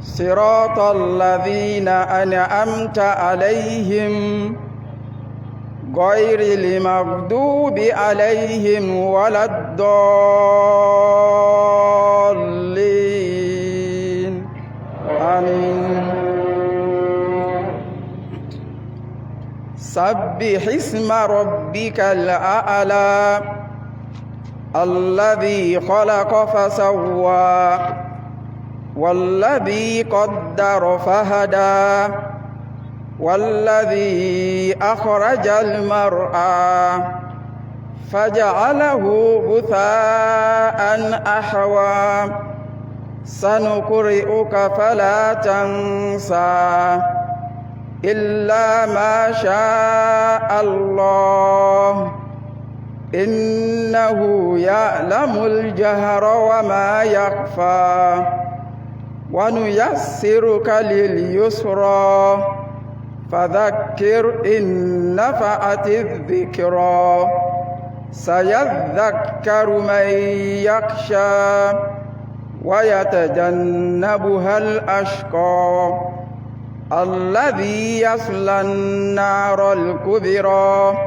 صراط الذين أنعمت عليهم غير المغضوب عليهم ولا الضالين آمين. سبح اسم ربك الأعلى الذي خلق فسوى والذي قدر فهدى والذي أخرج المرعى فجعله غثاء أحوى سنقرئك فلا تنسى إلا ما شاء الله إنه يعلم الجهر وما يخفى ونيسرك لليسرى فذكر إن نفعت الذكرى سيذكر من يخشى ويتجنبها الأشقى الذي يصلى النار الكبرى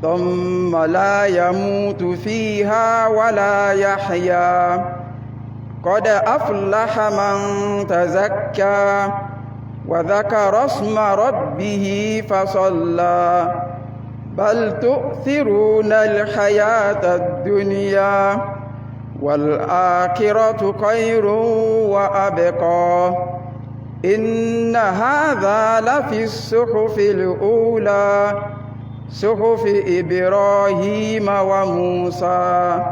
ثم لا يموت فيها ولا يحيا قد أفلح من تزكى وذكر اسم ربه فصلى بل تؤثرون الحياة الدنيا والآخرة خير وأبقى إن هذا لفي الصحف الأولى صحف إبراهيم وموسى.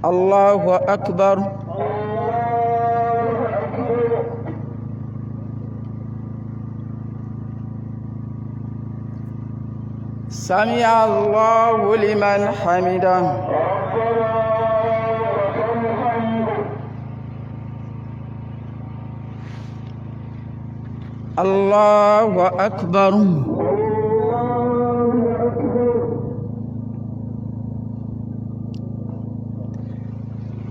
الله أكبر. سمع الله لمن حمده. الله أكبر.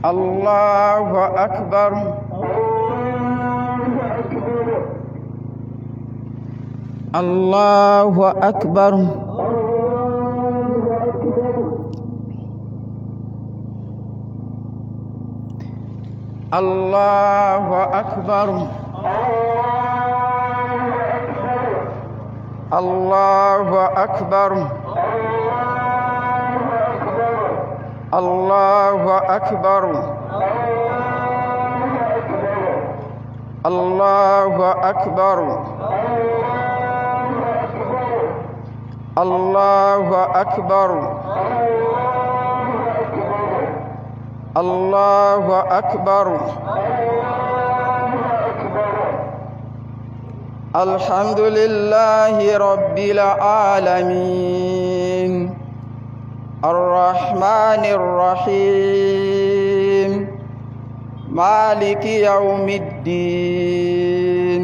الله أكبر. الله أكبر. الله أكبر. الله أكبر. الله أكبر. الله أكبر. الله أكبر. الله أكبر. الحمد لله رب العالمين الرحمن الرحيم مالك يوم الدين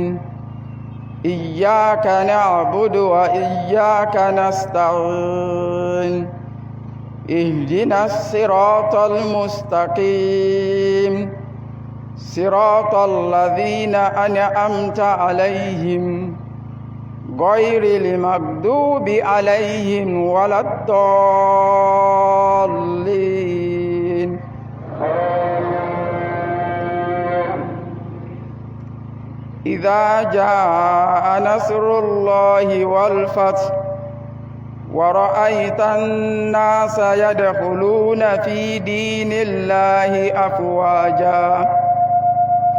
إياك نعبد وإياك نستعين اهدنا الصراط المستقيم صراط الذين أنعمت عليهم غير المغضوب عليهم ولا الضالين. إذا جاء نصر الله والفتح ورأيت الناس يدخلون في دين الله أفواجا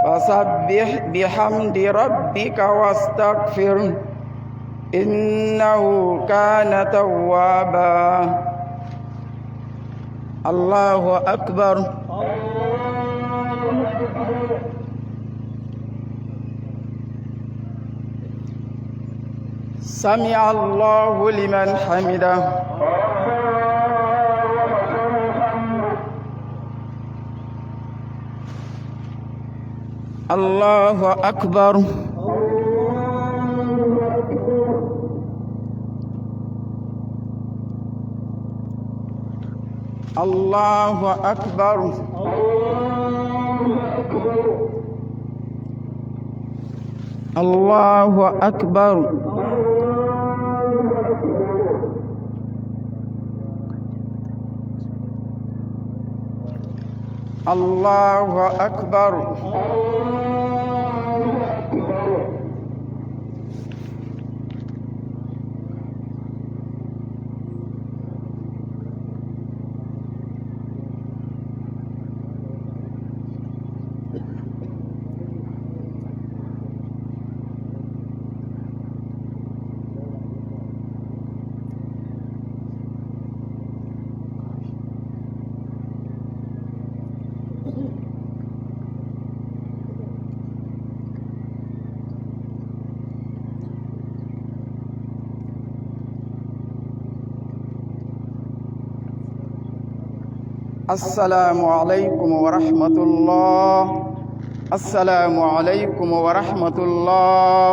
فسبح بحمد ربك واستغفره إنه كان توابا. الله أكبر. سمع الله لمن حمده. الله أكبر. الله أكبر. الله أكبر. الله أكبر. السلام عليكم ورحمة الله. السلام عليكم ورحمة الله.